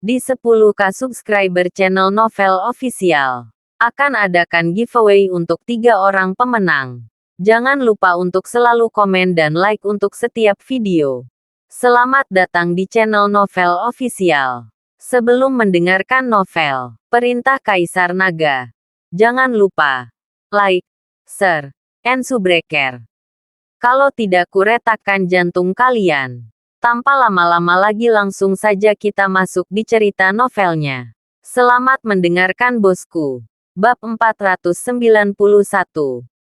Di 10K subscriber channel Novel Official, akan adakan giveaway untuk 3 orang pemenang. Jangan lupa untuk selalu komen dan like untuk setiap video. Selamat datang di channel Novel Official. Sebelum mendengarkan novel, Perintah Kaisar Naga, jangan lupa like, share, and subscribe. Kalau tidak kuretakkan jantung kalian. Tanpa lama-lama lagi langsung saja kita masuk di cerita novelnya. Selamat mendengarkan bosku. Bab 491.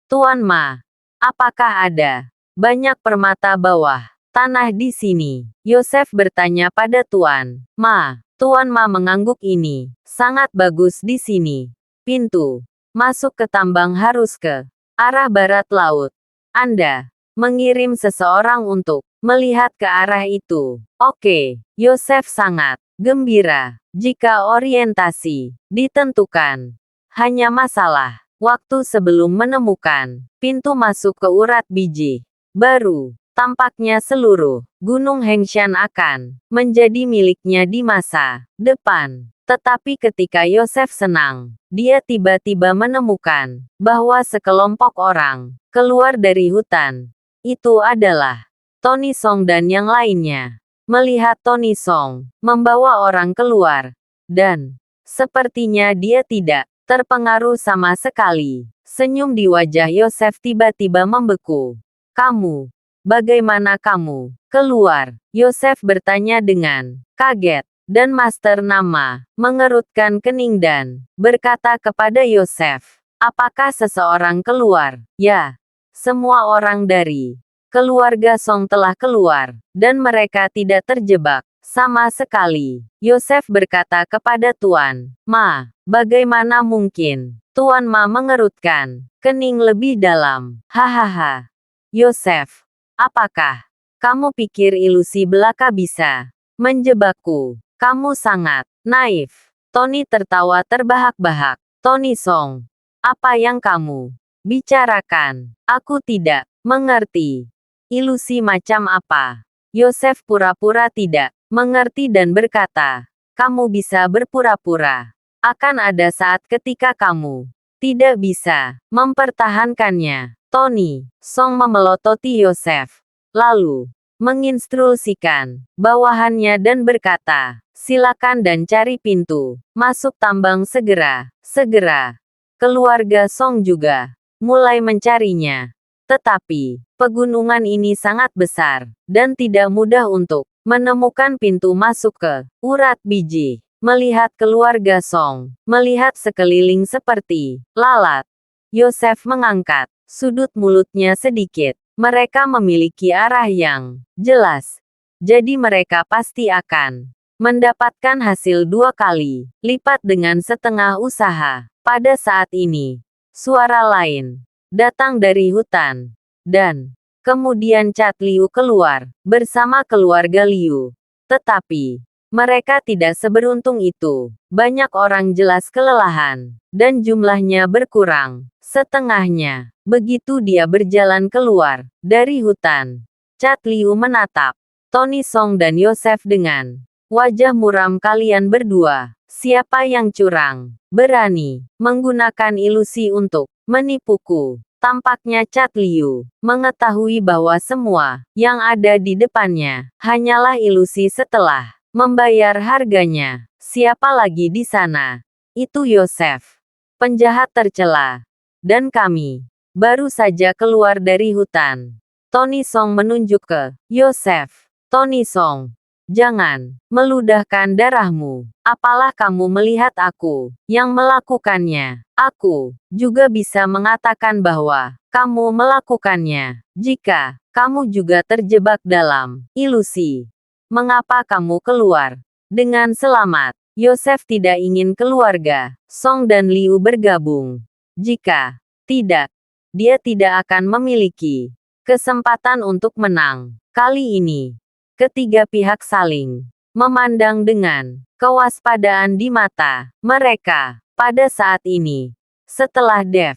Tuan Ma, apakah ada banyak permata bawah tanah di sini? Yosef bertanya pada Tuan Ma. Tuan Ma mengangguk, ini sangat bagus di sini. Pintu masuk ke tambang harus ke arah barat laut. Anda mengirim seseorang untuk melihat ke arah itu. Oke, Yosef sangat gembira jika orientasi ditentukan. Hanya masalah waktu sebelum menemukan pintu masuk ke urat biji baru. Tampaknya seluruh Gunung Hengshan akan menjadi miliknya di masa depan. Tetapi ketika Yosef senang, dia tiba-tiba menemukan bahwa sekelompok orang keluar dari hutan. Itu adalah Tony Song dan yang lainnya. Melihat Tony Song membawa orang keluar, dan sepertinya dia tidak terpengaruh sama sekali. Senyum di wajah Yosef tiba-tiba membeku. Kamu, bagaimana kamu keluar? Yosef bertanya dengan kaget, dan Master Nama mengerutkan kening dan berkata kepada Yosef, apakah seseorang keluar? Ya. Semua orang dari keluarga Song telah keluar, dan mereka tidak terjebak sama sekali. Yosef berkata kepada Tuan Ma, bagaimana mungkin? Tuan Ma mengerutkan kening lebih dalam. Hahaha. Yosef, apakah kamu pikir ilusi belaka bisa menjebakku? Kamu sangat naif. Tony tertawa terbahak-bahak. Tony Song, apa yang kamu bicarakan? Aku tidak mengerti. Ilusi macam apa? Yosef pura-pura tidak mengerti dan berkata, kamu bisa berpura-pura. Akan ada saat ketika kamu tidak bisa mempertahankannya. Tony Song memelototi Yosef, lalu menginstruksikan bawahannya dan berkata, silakan dan cari pintu masuk tambang segera. Keluarga Song juga mulai mencarinya. Tetapi, pegunungan ini sangat besar, dan tidak mudah untuk menemukan pintu masuk ke urat biji. Melihat keluarga Song, melihat sekeliling seperti lalat, Yosef mengangkat sudut mulutnya sedikit. Mereka memiliki arah yang jelas. Jadi mereka pasti akan mendapatkan hasil 2 kali lipat dengan setengah usaha. Pada saat ini, suara lain datang dari hutan, dan kemudian Cat Liu keluar bersama keluarga Liu. Tetapi mereka tidak seberuntung itu. Banyak orang jelas kelelahan, dan jumlahnya berkurang setengahnya. Begitu dia berjalan keluar dari hutan, Cat Liu menatap Tony Song dan Yosef dengan wajah muram. Kalian berdua, siapa yang curang? Berani menggunakan ilusi untuk menipuku. Tampaknya Cat Liu mengetahui bahwa semua yang ada di depannya hanyalah ilusi setelah membayar harganya. Siapa lagi di sana? Itu Yosef, penjahat tercela. Dan kami baru saja keluar dari hutan. Tony Song menunjuk ke Yosef. Tony Song, jangan meludahkan darahmu. Apalah kamu melihat aku yang melakukannya? Aku juga bisa mengatakan bahwa kamu melakukannya. Jika kamu juga terjebak dalam ilusi, mengapa kamu keluar dengan selamat? Yosef tidak ingin keluarga Song dan Liu bergabung. Jika tidak, dia tidak akan memiliki kesempatan untuk menang. Kali ini, ketiga pihak saling memandang dengan kewaspadaan di mata mereka. Pada saat ini, setelah Dev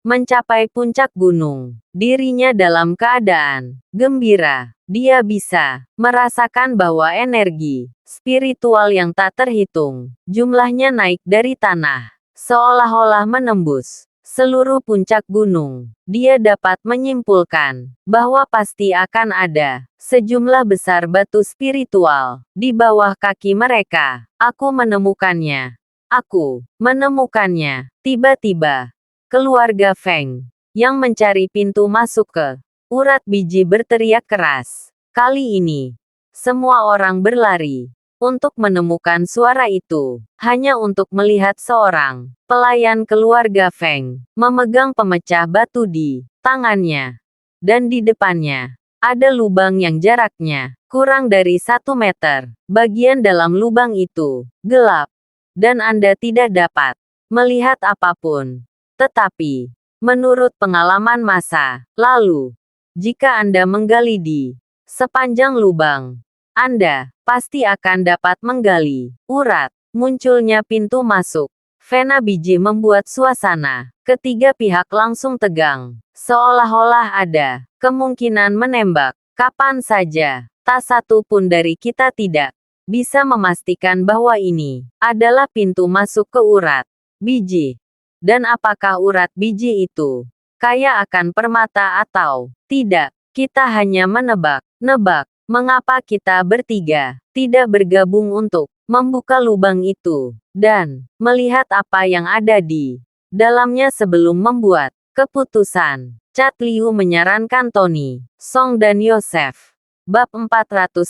mencapai puncak gunung. Dirinya dalam keadaan gembira. Dia bisa merasakan bahwa energi spiritual yang tak terhitung jumlahnya naik dari tanah, seolah-olah menembus seluruh puncak gunung. Dia dapat menyimpulkan bahwa pasti akan ada sejumlah besar batu spiritual di bawah kaki mereka. Aku menemukannya. Aku menemukannya. Tiba-tiba, keluarga Feng yang mencari pintu masuk ke urat biji berteriak keras. Kali ini, semua orang berlari untuk menemukan suara itu, hanya untuk melihat seorang pelayan keluarga Feng memegang pemecah batu di tangannya. Dan di depannya, ada lubang yang jaraknya kurang dari 1 meter. Bagian dalam lubang itu gelap, dan Anda tidak dapat melihat apapun. Tetapi, menurut pengalaman masa lalu, jika Anda menggali di sepanjang lubang, Anda pasti akan dapat menggali urat. Munculnya pintu masuk Vena biji membuat suasana ketiga pihak langsung tegang, seolah-olah ada kemungkinan menembak kapan saja. Tak satu pun dari kita tidak bisa memastikan bahwa ini adalah pintu masuk ke urat biji. Dan apakah urat biji itu kaya akan permata atau tidak? Kita hanya menebak-nebak. Mengapa kita bertiga tidak bergabung untuk membuka lubang itu dan melihat apa yang ada di dalamnya sebelum membuat keputusan? Cat Liu menyarankan Tony, Song dan Yosef. Bab 492.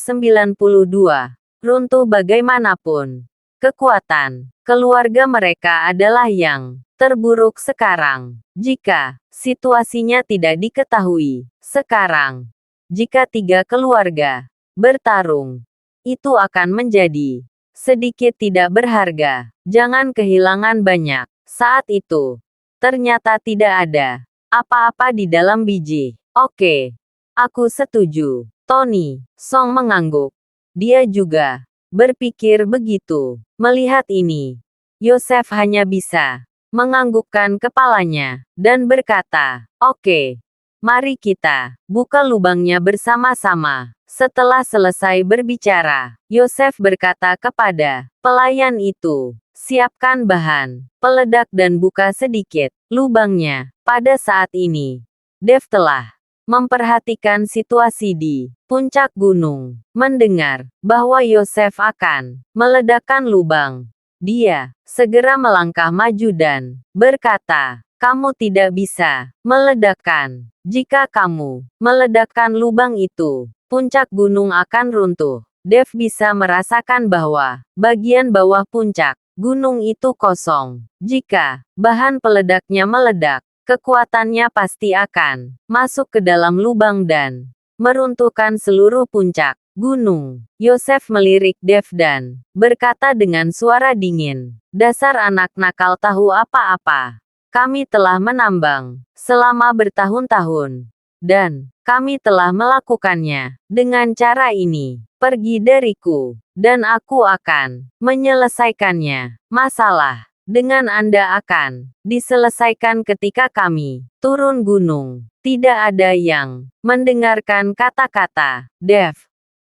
Runtuh bagaimanapun kekuatan keluarga mereka adalah yang terburuk sekarang. Jika situasinya tidak diketahui sekarang, jika tiga keluarga bertarung, itu akan menjadi sedikit tidak berharga. Jangan kehilangan banyak. Saat itu, ternyata tidak ada apa-apa di dalam biji. Oke, aku setuju. Tony, Song mengangguk. Dia juga berpikir begitu. Melihat ini, Yosef hanya bisa menganggukkan kepalanya dan berkata, "Oke, mari kita buka lubangnya bersama-sama." Setelah selesai berbicara, Yosef berkata kepada pelayan itu, "Siapkan bahan peledak dan buka sedikit lubangnya." Pada saat ini, Dev telah memperhatikan situasi di puncak gunung. Mendengar bahwa Yosef akan meledakkan lubang, dia segera melangkah maju dan berkata, "Kamu tidak bisa meledakkan. Jika kamu meledakkan lubang itu, puncak gunung akan runtuh." Dev bisa merasakan bahwa bagian bawah puncak gunung itu kosong. Jika bahan peledaknya meledak, kekuatannya pasti akan masuk ke dalam lubang dan meruntuhkan seluruh puncak gunung. Yosef melirik Dev dan berkata dengan suara dingin, "Dasar anak nakal tahu apa-apa. Kami telah menambang selama bertahun-tahun, dan kami telah melakukannya dengan cara ini. Pergi dariku, dan aku akan menyelesaikannya. Masalah dengan Anda akan diselesaikan ketika kami turun gunung." Tidak ada yang mendengarkan kata-kata Dev,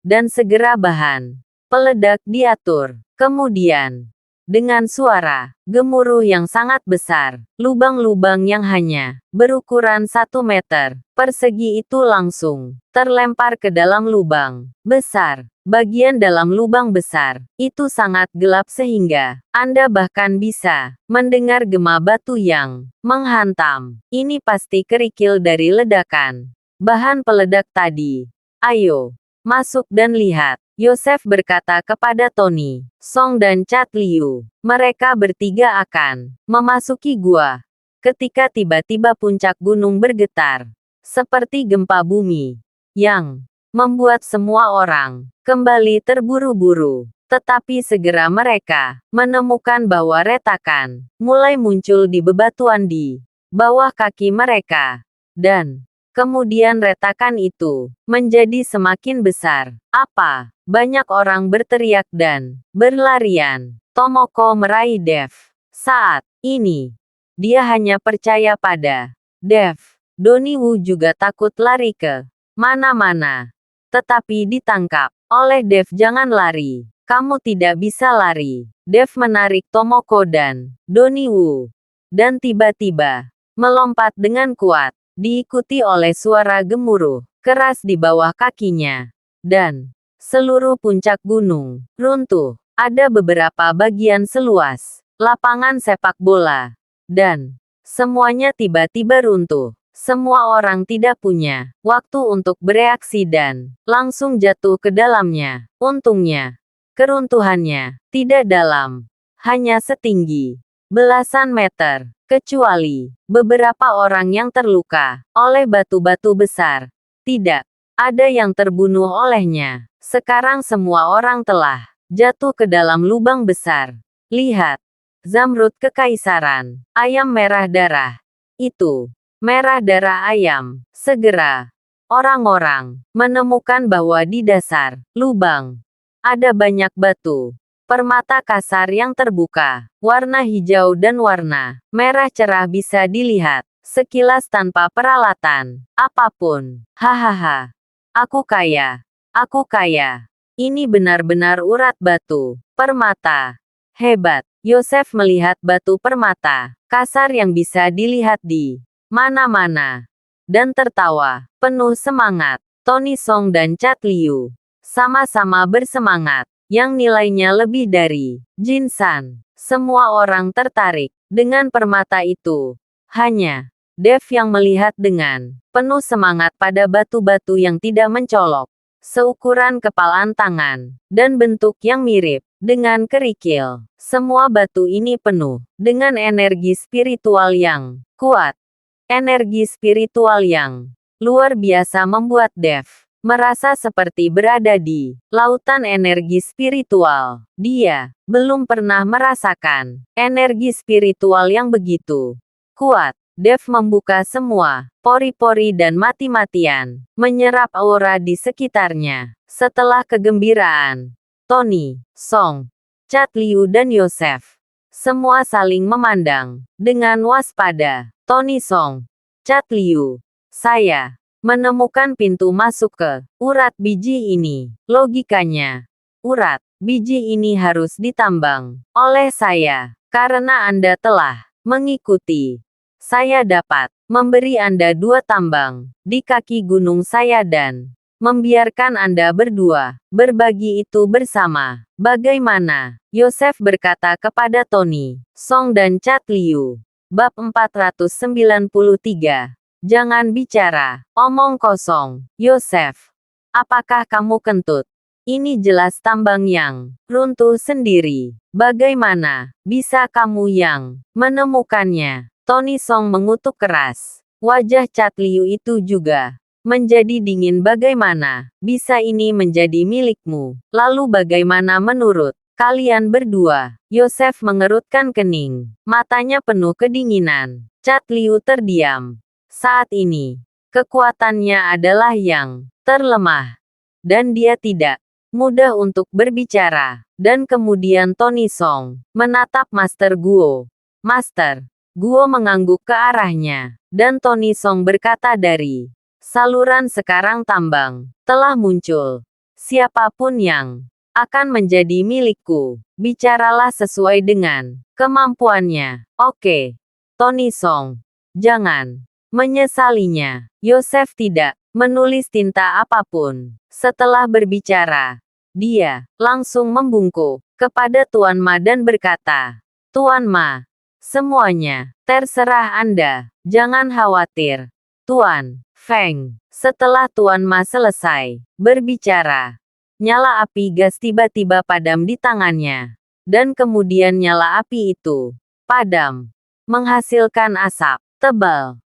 dan segera bahan peledak diatur. Kemudian, dengan suara gemuruh yang sangat besar, lubang-lubang yang hanya berukuran 1 meter persegi itu langsung terlempar ke dalam lubang besar. Bagian dalam lubang besar itu sangat gelap sehingga Anda bahkan bisa mendengar gema batu yang menghantam. Ini pasti kerikil dari ledakan bahan peledak tadi. Ayo, masuk dan lihat. Yosef berkata kepada Tony, Song dan Cat Liu. Mereka bertiga akan memasuki gua. Ketika tiba-tiba puncak gunung bergetar, seperti gempa bumi, yang membuat semua orang kembali terburu-buru. Tetapi segera mereka menemukan bahwa retakan mulai muncul di bebatuan di bawah kaki mereka. Dan kemudian retakan itu menjadi semakin besar. Apa? Banyak orang berteriak dan berlarian. Tomoko meraih Dev. Saat ini, dia hanya percaya pada Dev, Donnie Wu juga takut lari ke mana-mana. Tetapi ditangkap oleh Dev. Jangan lari. Kamu tidak bisa lari. Dev menarik Tomoko dan Donnie Wu. Dan tiba-tiba, melompat dengan kuat. Diikuti oleh suara gemuruh keras di bawah kakinya. Dan seluruh puncak gunung runtuh. Ada beberapa bagian seluas lapangan sepak bola. Dan semuanya tiba-tiba runtuh. Semua orang tidak punya waktu untuk bereaksi dan langsung jatuh ke dalamnya. Untungnya, keruntuhannya tidak dalam, hanya setinggi belasan meter, kecuali beberapa orang yang terluka oleh batu-batu besar. Tidak ada yang terbunuh olehnya. Sekarang semua orang telah jatuh ke dalam lubang besar. Lihat, Zamrud Kekaisaran, ayam merah darah. Itu merah darah ayam. Segera, orang-orang menemukan bahwa di dasar lubang ada banyak batu permata kasar yang terbuka. Warna hijau dan warna merah cerah bisa dilihat sekilas tanpa peralatan apapun. Hahaha. Aku kaya. Aku kaya. Ini benar-benar urat batu permata. Hebat. Yosef melihat batu permata kasar yang bisa dilihat di mana-mana dan tertawa penuh semangat. Tony Song dan Chat Liu sama-sama bersemangat yang nilainya lebih dari Jin San. Semua orang tertarik dengan permata itu. Hanya Dev yang melihat dengan penuh semangat pada batu-batu yang tidak mencolok, seukuran kepalan tangan, dan bentuk yang mirip dengan kerikil. Semua batu ini penuh dengan energi spiritual yang kuat. Energi spiritual yang luar biasa membuat Dev merasa seperti berada di lautan energi spiritual. Dia belum pernah merasakan energi spiritual yang begitu kuat. Dev membuka semua pori-pori dan mati-matian menyerap aura di sekitarnya. Setelah kegembiraan, Tony, Song, Chat Liu dan Yosef semua saling memandang dengan waspada. Tony Song, Chat Liu, saya menemukan pintu masuk ke urat biji ini. Logikanya, urat biji ini harus ditambang oleh saya. Karena Anda telah mengikuti, saya dapat memberi Anda 2 tambang di kaki gunung saya dan membiarkan Anda berdua berbagi itu bersama. Bagaimana? Yosef berkata kepada Tony, Song dan Chat Liu. Bab 493. Jangan bicara, omong kosong. Yosef, apakah kamu kentut? Ini jelas tambang yang runtuh sendiri. Bagaimana bisa kamu yang menemukannya? Tony Song mengutuk keras. Wajah Chat Liu itu juga menjadi dingin. Bagaimana bisa ini menjadi milikmu? Lalu bagaimana menurut kalian berdua? Yosef mengerutkan kening. Matanya penuh kedinginan. Chat Liu terdiam. Saat ini, kekuatannya adalah yang terlemah. Dan dia tidak mudah untuk berbicara. Dan kemudian Tony Song menatap Master Guo. Master Guo mengangguk ke arahnya. Dan Tony Song berkata dari saluran sekarang tambang telah muncul. Siapapun yang akan menjadi milikku, bicaralah sesuai dengan kemampuannya. Oke. Tony Song, jangan menyesalinya. Yosef tidak menulis tinta apapun. Setelah berbicara, dia langsung membungkuk kepada Tuan Ma dan berkata, Tuan Ma, semuanya terserah Anda. Jangan khawatir. Tuan Feng. Setelah Tuan Ma selesai berbicara, nyala api gas tiba-tiba padam di tangannya. Dan kemudian nyala api itu padam, menghasilkan asap tebal.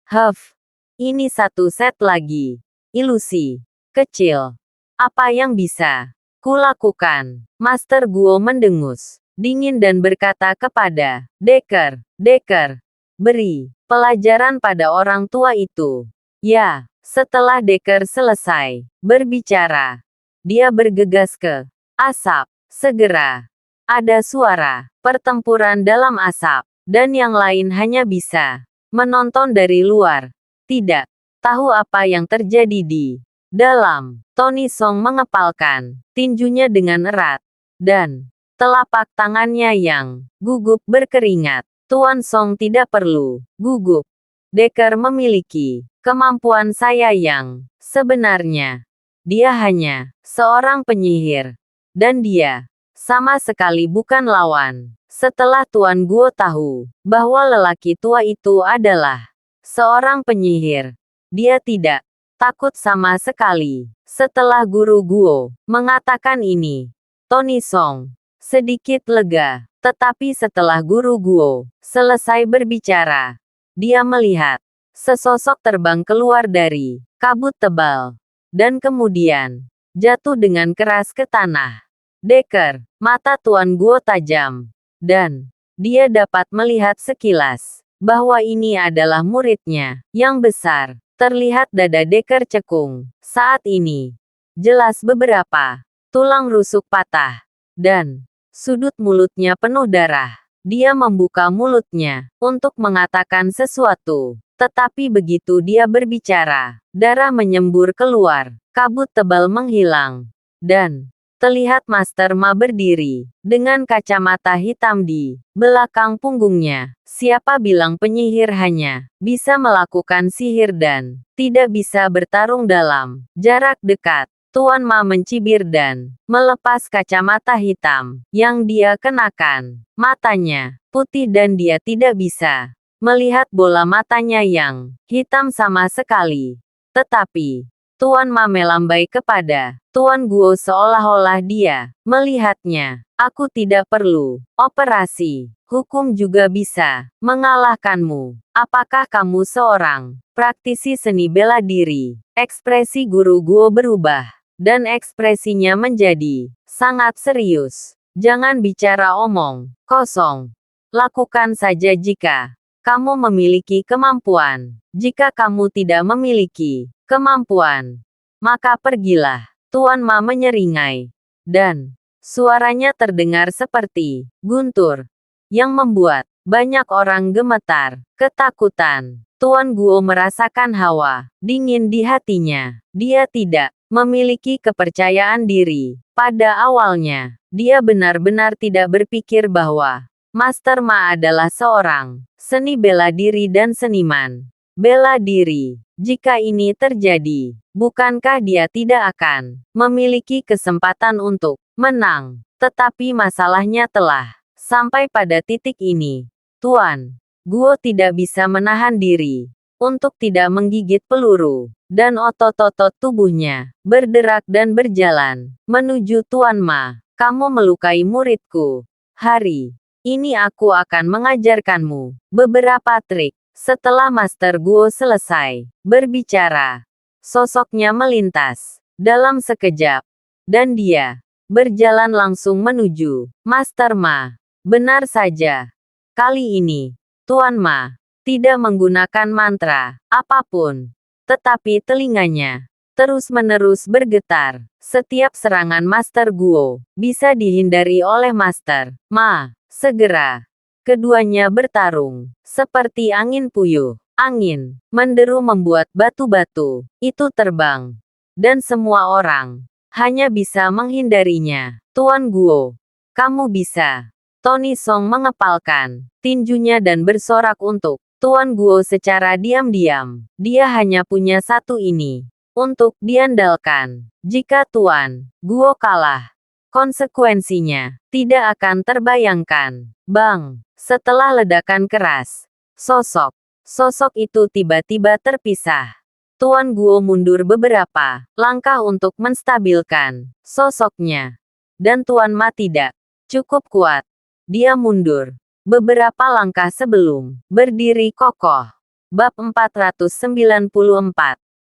Ini satu set lagi. Ilusi kecil. Apa yang bisa kulakukan? Master Guo mendengus dingin dan berkata kepada Decker, Decker, beri pelajaran pada orang tua itu. Ya, setelah Decker selesai berbicara, dia bergegas ke asap. Segera, ada suara pertempuran dalam asap, dan yang lain hanya bisa menonton dari luar. tidak tahu apa yang terjadi di dalam. Tony Song mengepalkan tinjunya dengan erat, dan telapak tangannya yang gugup berkeringat. Tuan Song tidak perlu gugup. Decker memiliki kemampuan saya yang sebenarnya. Dia hanya seorang penyihir. Dan dia sama sekali bukan lawan. Setelah Tuan Guo tahu bahwa lelaki tua itu adalah seorang penyihir, dia tidak takut sama sekali. Setelah Guru Guo mengatakan ini, Tony Song sedikit lega. Tetapi setelah Guru Guo selesai berbicara, dia melihat sesosok terbang keluar dari kabut tebal, dan kemudian jatuh dengan keras ke tanah. Decker, mata Tuan Guo tajam, dan dia dapat melihat sekilas bahwa ini adalah muridnya yang besar. Terlihat dada Decker cekung saat ini. Jelas beberapa tulang rusuk patah, dan sudut mulutnya penuh darah. Dia membuka mulutnya untuk mengatakan sesuatu, tetapi begitu dia berbicara, darah menyembur keluar, kabut tebal menghilang, dan terlihat Master Ma berdiri dengan kacamata hitam di belakang punggungnya. Siapa bilang penyihir hanya bisa melakukan sihir dan tidak bisa bertarung dalam jarak dekat? Tuan Ma mencibir dan melepas kacamata hitam yang dia kenakan. Matanya putih dan dia tidak bisa melihat bola matanya yang hitam sama sekali. Tetapi Tuan Ma melambai kepada Tuan Guo seolah-olah dia melihatnya. Aku tidak perlu operasi. Hukum juga bisa mengalahkanmu. Apakah kamu seorang praktisi seni bela diri? Ekspresi Guru Guo berubah, dan ekspresinya menjadi sangat serius. Jangan bicara omong kosong. Lakukan saja jika kamu memiliki kemampuan. Jika kamu tidak memiliki kemampuan, maka pergilah. Tuan Ma menyeringai, dan suaranya terdengar seperti guntur yang membuat banyak orang gemetar. Ketakutan. Tuan Guo merasakan hawa dingin di hatinya. Dia tidak memiliki kepercayaan diri. Pada awalnya, dia benar-benar tidak berpikir bahwa Master Ma adalah seorang seni bela diri dan seniman bela diri. Jika ini terjadi, bukankah dia tidak akan memiliki kesempatan untuk menang? Tetapi masalahnya telah sampai pada titik ini. Tuan Guo tidak bisa menahan diri untuk tidak menggigit peluru, dan otot-otot tubuhnya berderak dan berjalan menuju Tuan Ma. Kamu melukai muridku. Hari ini aku akan mengajarkanmu beberapa trik. Setelah Master Guo selesai berbicara, sosoknya melintas dalam sekejap, dan dia berjalan langsung menuju Master Ma. Benar saja. Kali ini, Tuan Ma tidak menggunakan mantra apapun, tetapi telinganya terus-menerus bergetar. Setiap serangan Master Guo bisa dihindari oleh Master Ma. Segera keduanya bertarung seperti angin puyuh. Angin menderu membuat batu-batu itu terbang, dan semua orang hanya bisa menghindarinya. Tuan Guo, kamu bisa. Tony Song mengepalkan tinjunya dan bersorak untuk Tuan Guo secara diam-diam. Dia hanya punya satu ini untuk diandalkan. Jika Tuan Guo kalah, konsekuensinya tidak akan terbayangkan. Bang! Setelah ledakan keras, sosok itu tiba-tiba terpisah. Tuan Guo mundur beberapa langkah untuk menstabilkan sosoknya. Dan Tuan Ma tidak cukup kuat. Dia mundur beberapa langkah sebelum berdiri kokoh. Bab 494.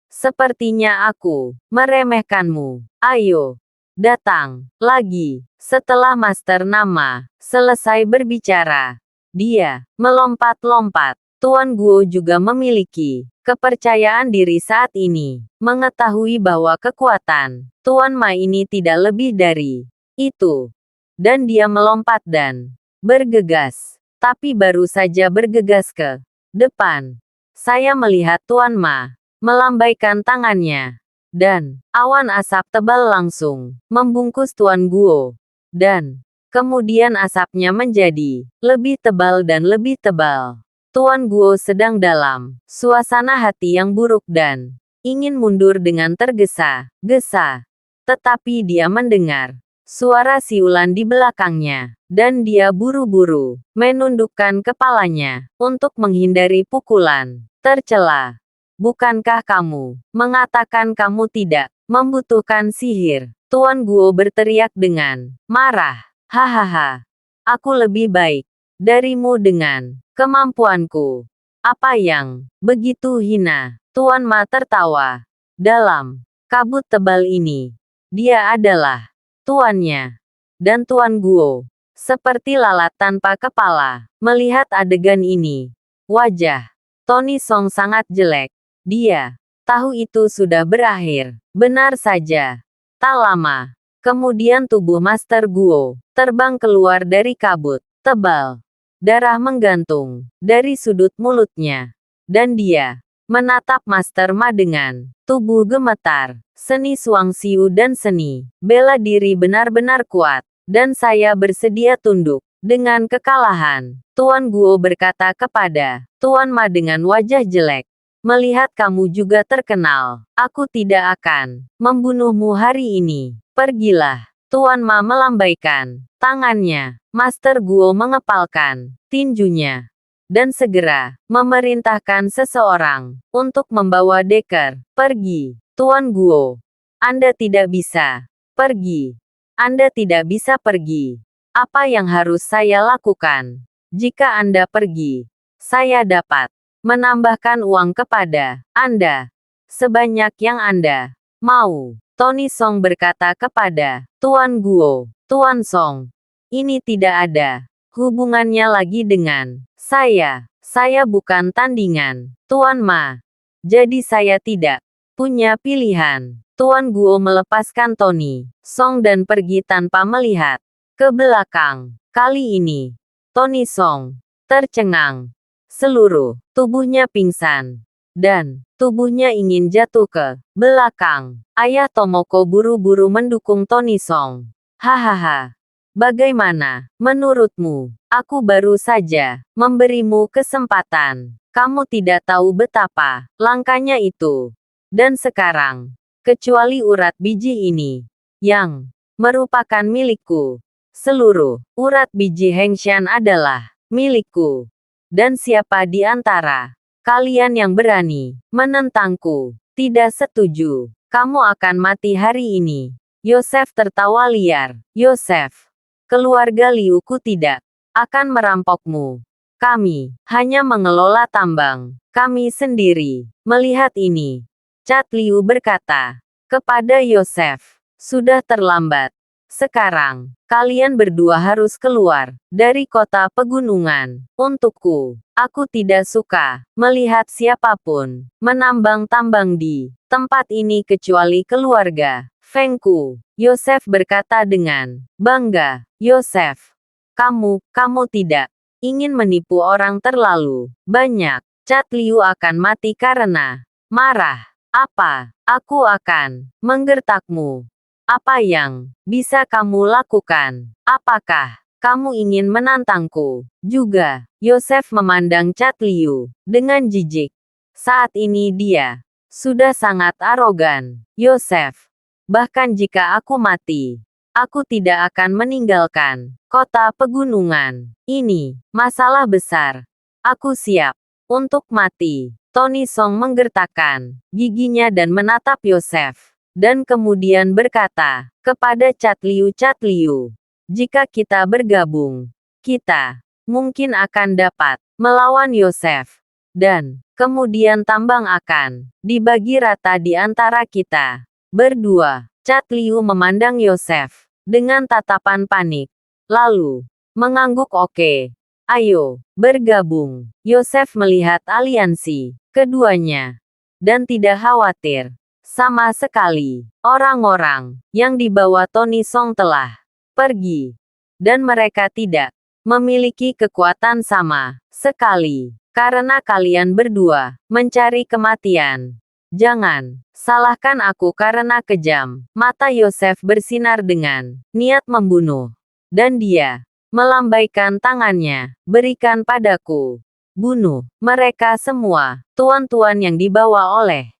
Sepertinya aku meremehkanmu. Ayo, datang lagi. Setelah Master Nama selesai berbicara, dia melompat-lompat. Tuan Guo juga memiliki kepercayaan diri saat ini, mengetahui bahwa kekuatan Tuan Ma ini tidak lebih dari itu. Dan dia melompat dan bergegas, tapi baru saja bergegas ke depan. Saya melihat Tuan Ma melambaikan tangannya, dan awan asap tebal langsung membungkus Tuan Guo. Dan kemudian asapnya menjadi lebih tebal dan lebih tebal. Tuan Guo sedang dalam suasana hati yang buruk dan ingin mundur dengan tergesa-gesa. Tetapi dia mendengar suara siulan di belakangnya, dan dia buru-buru menundukkan kepalanya untuk menghindari pukulan. Tercela. Bukankah kamu mengatakan kamu tidak membutuhkan sihir? Tuan Guo berteriak dengan marah. Hahaha. Aku lebih baik darimu dengan kemampuanku. Apa yang begitu hina? Tuan Ma tertawa. Dalam kabut tebal ini, dia adalah tuannya. Dan Tuan Guo, seperti lalat tanpa kepala, melihat adegan ini. Wajah Tony Song sangat jelek. Dia tahu itu sudah berakhir. Benar saja. Tak lama kemudian tubuh Master Guo terbang keluar dari kabut tebal. Darah menggantung dari sudut mulutnya. Dan dia menatap Master Ma dengan tubuh gemetar. Seni Suangxiu dan seni bela diri benar-benar kuat. Dan saya bersedia tunduk dengan kekalahan. Tuan Guo berkata kepada Tuan Ma dengan wajah jelek. Melihat kamu juga terkenal, aku tidak akan membunuhmu hari ini. Pergilah. Tuan Ma melambaikan tangannya. Master Guo mengepalkan tinjunya. Dan segera memerintahkan seseorang untuk membawa Decker pergi. Tuan Guo, Anda tidak bisa pergi. Anda tidak bisa pergi. Apa yang harus saya lakukan? Jika Anda pergi, saya dapat menambahkan uang kepada Anda sebanyak yang Anda mau. Tony Song berkata kepada Tuan Guo, Tuan Song, ini tidak ada hubungannya lagi dengan saya. Saya bukan tandingan, Tuan Ma. Jadi saya tidak punya pilihan. Tuan Guo melepaskan Tony Song dan pergi tanpa melihat ke belakang. Kali ini, Tony Song tercengang. Seluruh tubuhnya pingsan. Dan tubuhnya ingin jatuh ke belakang. Ayah Tomoko buru-buru mendukung Tony Song. Hahaha. Bagaimana menurutmu? Aku baru saja memberimu kesempatan. Kamu tidak tahu betapa langkanya itu. Dan sekarang, kecuali urat biji ini, yang merupakan milikku. Seluruh urat biji Hengshan adalah milikku. Dan siapa di antara kalian yang berani menentangku? Tidak setuju. Kamu akan mati hari ini. Yosef tertawa liar. Yosef, keluarga Liuku tidak akan merampokmu. Kami hanya mengelola tambang kami sendiri. Melihat ini, Cat Liu berkata kepada Yosef, sudah terlambat. Sekarang, kalian berdua harus keluar dari kota pegunungan. Untukku, aku tidak suka melihat siapapun menambang-tambang di tempat ini kecuali keluarga Fengku. Yosef berkata dengan bangga. Yosef, kamu tidak ingin menipu orang terlalu banyak. Cat Liu akan mati karena marah. Apa? Aku akan menggertakmu. Apa yang bisa kamu lakukan? Apakah kamu ingin menantangku juga? Yosef memandang Cat Liu dengan jijik. Saat ini dia sudah sangat arogan. Yosef, bahkan jika aku mati, aku tidak akan meninggalkan kota pegunungan. Ini masalah besar. Aku siap untuk mati. Tony Song menggertakkan giginya dan menatap Yosef. Dan kemudian berkata kepada Cat Liu, jika kita bergabung, kita mungkin akan dapat melawan Yosef. Dan kemudian tambang akan dibagi rata di antara kita berdua. Cat Liu memandang Yosef dengan tatapan panik. Lalu mengangguk. Oke, ayo bergabung. Yosef melihat aliansi keduanya dan tidak khawatir sama sekali. Orang-orang yang dibawa Tony Song telah pergi, dan mereka tidak memiliki kekuatan sama sekali. Karena kalian berdua mencari kematian. Jangan salahkan aku karena kejam. Mata Yosef bersinar dengan niat membunuh. Dan dia melambaikan tangannya. Berikan padaku. Bunuh mereka semua. Tuan-tuan yang dibawa oleh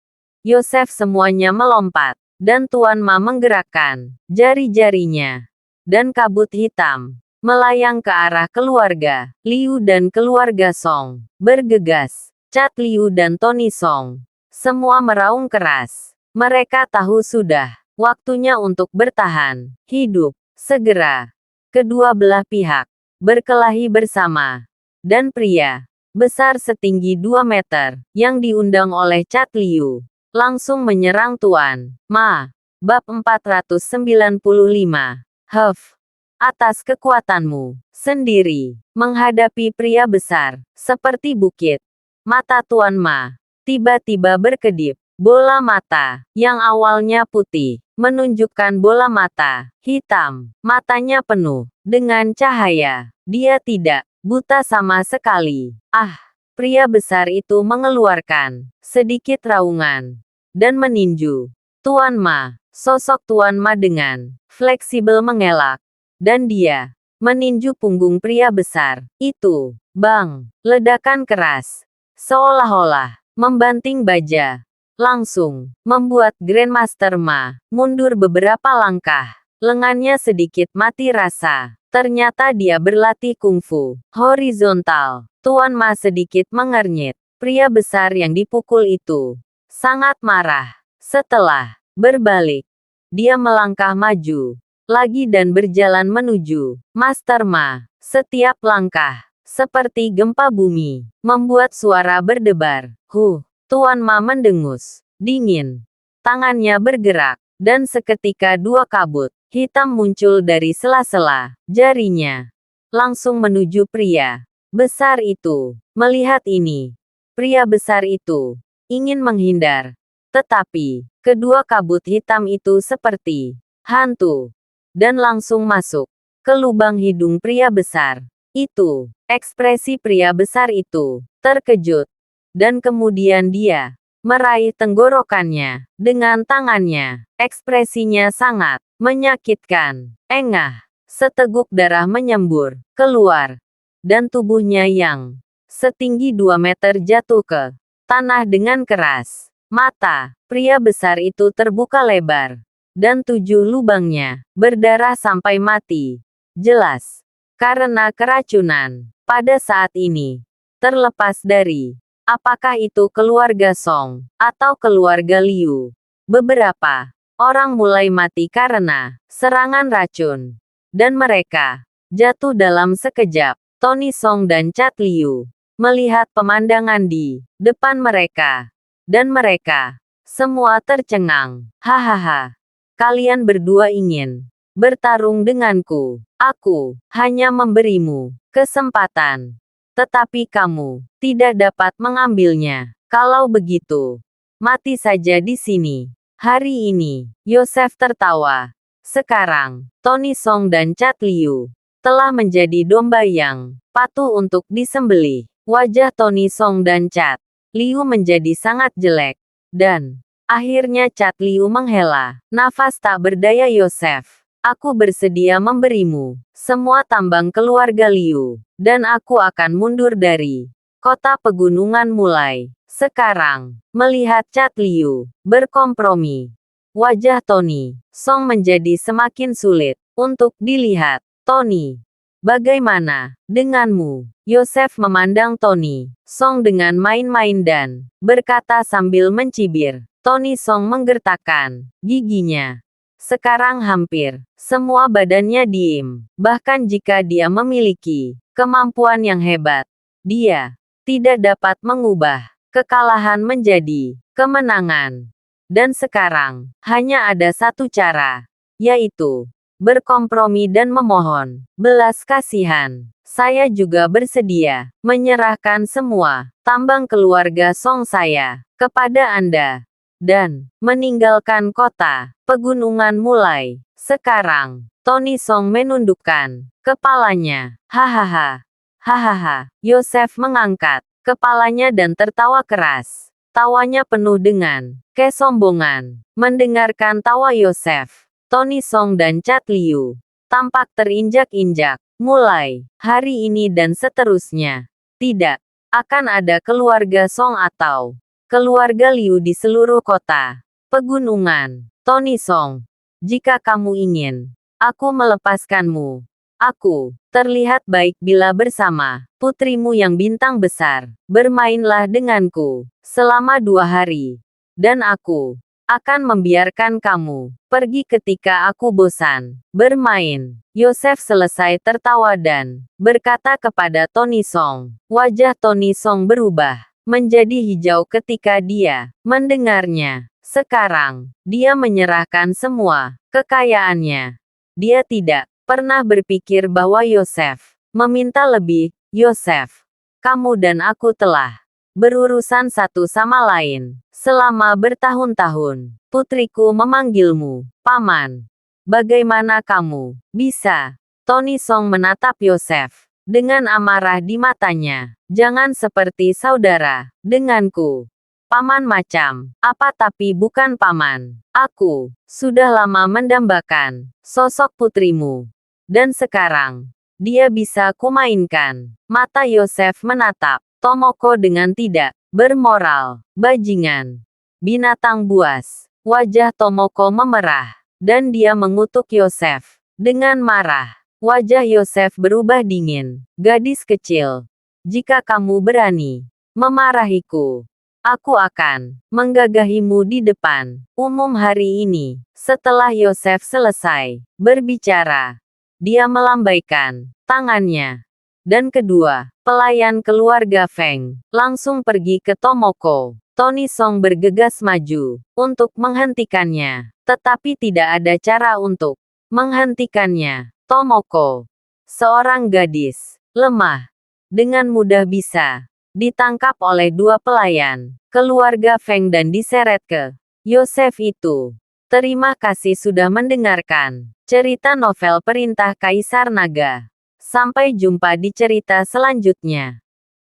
Yosef semuanya melompat. Dan Tuan Ma menggerakkan jari-jarinya. Dan kabut hitam melayang ke arah keluarga Liu dan keluarga Song. Bergegas, Cat Liu dan Tony Song. Semua meraung keras. Mereka tahu sudah waktunya untuk bertahan hidup. Segera, kedua belah pihak berkelahi bersama. Dan pria besar setinggi 2 meter yang diundang oleh Cat Liu langsung menyerang Tuan Ma. Bab 495. Atas kekuatanmu sendiri menghadapi pria besar seperti bukit. Mata Tuan Ma tiba-tiba berkedip. Bola mata yang awalnya putih menunjukkan bola mata hitam. Matanya penuh dengan cahaya. Dia tidak buta sama sekali. Pria besar itu mengeluarkan sedikit raungan dan meninju Tuan Ma. Sosok Tuan Ma dengan fleksibel mengelak. Dan dia meninju punggung pria besar itu. Bang! Ledakan keras. Seolah-olah membanting baja. Langsung membuat Grandmaster Ma mundur beberapa langkah. Lengannya sedikit mati rasa. Ternyata dia berlatih kungfu horizontal. Tuan Ma sedikit mengernyit. Pria besar yang dipukul itu sangat marah. Setelah berbalik, dia melangkah maju lagi dan berjalan menuju Master Ma. Setiap langkah seperti gempa bumi membuat suara berdebar. Tuan Ma mendengus dingin. Tangannya bergerak dan seketika 2 kabut hitam muncul dari sela-sela jarinya langsung menuju pria besar itu. Melihat ini, pria besar itu ingin menghindar, tetapi kedua kabut hitam itu seperti hantu dan langsung masuk ke lubang hidung pria besar itu. Ekspresi pria besar itu terkejut, dan kemudian dia meraih tenggorokannya dengan tangannya. Ekspresinya sangat menyakitkan. Engah, seteguk darah menyembur keluar, dan tubuhnya yang setinggi 2 meter jatuh ke tanah dengan keras. Mata pria besar itu terbuka lebar, dan 7 lubangnya berdarah sampai mati. Jelas, karena keracunan. Pada saat ini, terlepas dari apakah itu keluarga Song atau keluarga Liu, beberapa orang mulai mati karena serangan racun, dan mereka jatuh dalam sekejap. Tony Song dan Cat Liu melihat pemandangan di depan mereka, dan mereka semua tercengang. Hahaha. Kalian berdua ingin bertarung denganku. Aku hanya memberimu kesempatan, tetapi kamu tidak dapat mengambilnya. Kalau begitu, mati saja di sini. Hari ini, Yosef tertawa. Sekarang, Tony Song dan Cat Liu telah menjadi domba yang patuh untuk disembelih. Wajah Tony Song dan Cat Liu menjadi sangat jelek, dan akhirnya Cat Liu menghela nafas tak berdaya. Yosef, aku bersedia memberimu semua tambang keluarga Liu, dan aku akan mundur dari kota pegunungan mulai sekarang. Melihat Cat Liu berkompromi, wajah Tony Song menjadi semakin sulit untuk dilihat. Tony, bagaimana denganmu? Yosef memandang Tony Song dengan main-main dan berkata sambil mencibir. Tony Song menggertakkan giginya. Sekarang hampir semua badannya diem. Bahkan jika dia memiliki kemampuan yang hebat, dia tidak dapat mengubah kekalahan menjadi kemenangan. Dan sekarang, hanya ada satu cara, yaitu berkompromi dan memohon belas kasihan. Saya juga bersedia menyerahkan semua tambang keluarga Song saya kepada Anda, dan meninggalkan kota pegunungan mulai sekarang. Tony Song menundukkan kepalanya. Hahaha. Hahaha. Yosef mengangkat kepalanya dan tertawa keras. Tawanya penuh dengan kesombongan. Mendengarkan tawa Yosef, Tony Song dan Chat Liu tampak terinjak-injak. Mulai hari ini dan seterusnya, tidak akan ada keluarga Song atau keluarga Liu di seluruh kota pegunungan. Tony Song, jika kamu ingin aku melepaskanmu, aku terlihat baik bila bersama putrimu yang bintang besar. Bermainlah denganku selama 2 hari, dan aku akan membiarkan kamu pergi ketika aku bosan bermain. Yosef selesai tertawa dan berkata kepada Tony Song. Wajah Tony Song berubah menjadi hijau ketika dia mendengarnya. Sekarang, dia menyerahkan semua kekayaannya. Dia tidak pernah berpikir bahwa Yosef meminta lebih. Yosef, kamu dan aku telah berurusan satu sama lain selama bertahun-tahun. Putriku memanggilmu paman. Bagaimana kamu bisa? Tony Song menatap Yosef dengan amarah di matanya. Jangan seperti saudara denganku. Paman macam apa tapi bukan paman. Aku sudah lama mendambakan sosok putrimu. Dan sekarang, dia bisa kumainkan. Mata Yosef menatap Tomoko dengan tidak bermoral. Bajingan. Binatang buas. Wajah Tomoko memerah. Dan dia mengutuk Yosef dengan marah. Wajah Yosef berubah dingin. Gadis kecil. Jika kamu berani memarahiku, aku akan menggagahimu di depan umum hari ini. Setelah Yosef selesai berbicara, dia melambaikan tangannya. Dan kedua pelayan keluarga Feng langsung pergi ke Tomoko. Tony Song bergegas maju untuk menghentikannya, tetapi tidak ada cara untuk menghentikannya. Tomoko, seorang gadis lemah, dengan mudah bisa ditangkap oleh 2 pelayan keluarga Feng dan diseret ke Yosef itu. Terima kasih sudah mendengarkan cerita novel Perintah Kaisar Naga. Sampai jumpa di cerita selanjutnya.